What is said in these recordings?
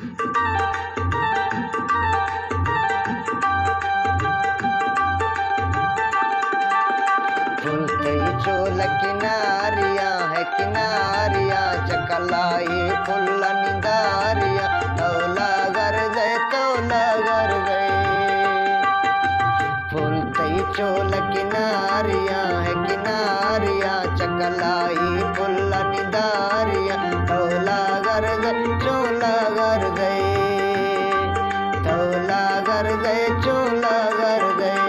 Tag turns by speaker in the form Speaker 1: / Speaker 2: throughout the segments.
Speaker 1: फुलते चोल किनारिया है किनारिया चकलाई फुल्ला निंदारिया तौला गर गए फुलते चोल किनारिया है किनारिया चकलाई फुल्ला निंदारिया तौला गर गए चोला गर गए तौला गर गए चोला गर गए।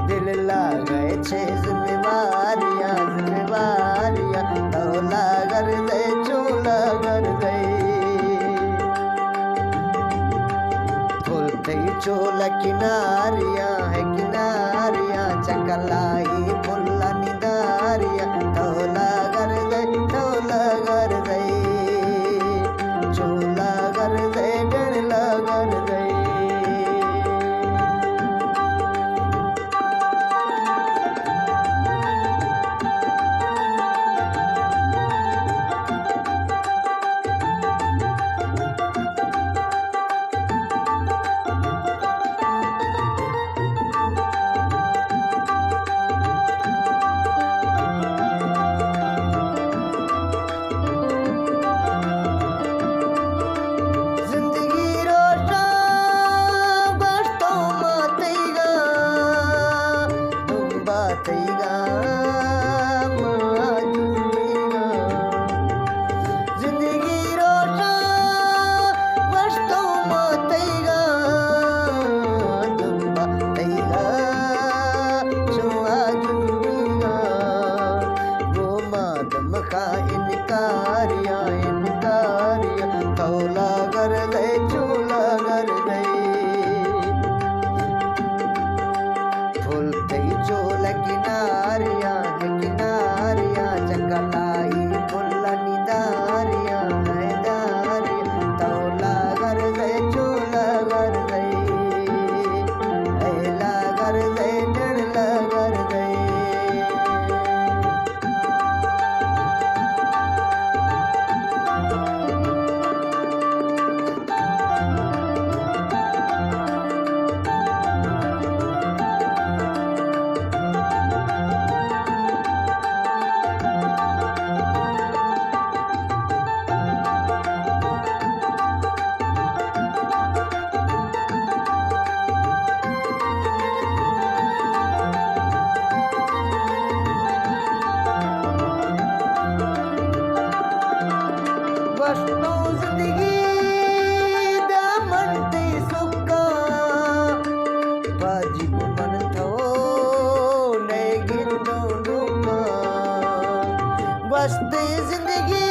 Speaker 1: दिल लागे छे जिम्मेवारियां जिम्मेवारियां तौला गर दे चोला गर दे फुलते चोला किनारिया है किनारिया चकलाई फुल्ला निदारिया तौला गर दे चोला गर दे डरला गर दे। इनकारिया इनकारिया तौला गर दे चोला गर दे फुलते चोल किनारिया है किनारिया चकलाई फुल्ला निदारिया है दारिया तौला गर दे चोला गर दे ऐला गर दे डरला गर दे। जिंदगी दामन ते सुक्का बाजी मन थो ने गिरनो डूबा बसते जिंदगी